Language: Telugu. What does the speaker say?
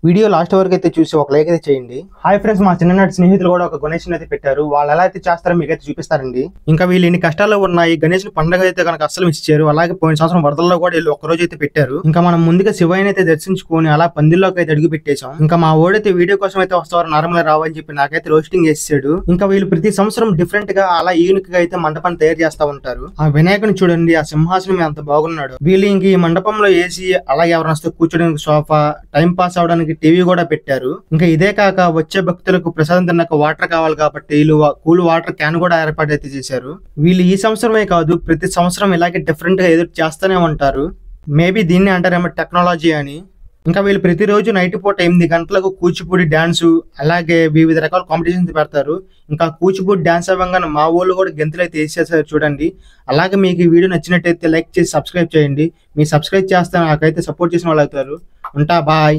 వీడియో లాస్ట్ వరకు అయితే చూసి ఒక లైక్ అయితే చేయండి. హాయ్ ఫ్రెండ్స్, మా చిన్ననాటి స్నేహితులు కూడా ఒక గణేష్ అయితే పెట్టారు. వాళ్ళు ఎలా అయితే చేస్తారో మీకైతే చూపిస్తారండి. ఇంకా వీళ్ళు ఇన్ని కష్టాల్లో ఉన్నాయి. గణేష్ పండుగ అయితే కనుక అస్సలు మిస్ చేయరు. అలాగే పోయిన సంవత్సరం వరదల్లో కూడా వీళ్ళు ఒక్కరోజు అయితే పెట్టారు. ఇంకా మనం ముందుగా శివయ్యని అయితే దర్శించుకొని అలా పందిల్లోకి అయితే అడుగు పెట్టేశాం. ఇంకా మా ఓడైతే వీడియో కోసం అయితే వస్తారు, నార్మల్ రావని చెప్పి నాకైతే రోస్టింగ్ చేసాడు. ఇంకా వీళ్ళు ప్రతి సంవత్సరం డిఫరెంట్ గా అలా యూనిక్ గా అయితే మండపాన్ని తయారు చేస్తా ఉంటారు. ఆ వినాయకుని చూడండి, ఆ సింహాసనం ఎంత బాగున్నాడు. వీళ్ళు ఇంక ఈ మండపంలో వేసి అలాగే ఎవరైనా వస్తే కూర్చోడానికి సోఫా, టైం పాస్ అవడానికి టీవీ కూడా పెట్టారు. ఇంకా ఇదే కాక వచ్చే భక్తులకు ప్రసాదం తిన్నాక వాటర్ కావాలి కాబట్టి వీళ్ళు కూల్ వాటర్ క్యాన్ కూడా ఏర్పాటు అయితే చేశారు. వీళ్ళు ఈ సంవత్సరమే కాదు, ప్రతి సంవత్సరం ఇలాగే డిఫరెంట్ గా ఎదురు చేస్తూనే ఉంటారు. మేబీ దీన్ని అంటారేమో టెక్నాలజీ అని. ఇంకా వీళ్ళు ప్రతిరోజు నైట్ పూట 8 గంటలకు కూచిపూడి డాన్సు అలాగే వివిధ రకాల కాంపిటీషన్స్ పెడతారు. ఇంకా కూచిపూడి డాన్స్ అవ్వగానే మా వాళ్ళు కూడా గెంతులు అయితే వేసేసారు చూడండి. అలాగే మీకు ఈ వీడియో నచ్చినట్టయితే లైక్ చేసి సబ్స్క్రైబ్ చేయండి. మీరు సబ్స్క్రైబ్ చేస్తే నాకైతే సపోర్ట్ చేసిన వాళ్ళు అవుతారు. ఉంటా, బాయ్.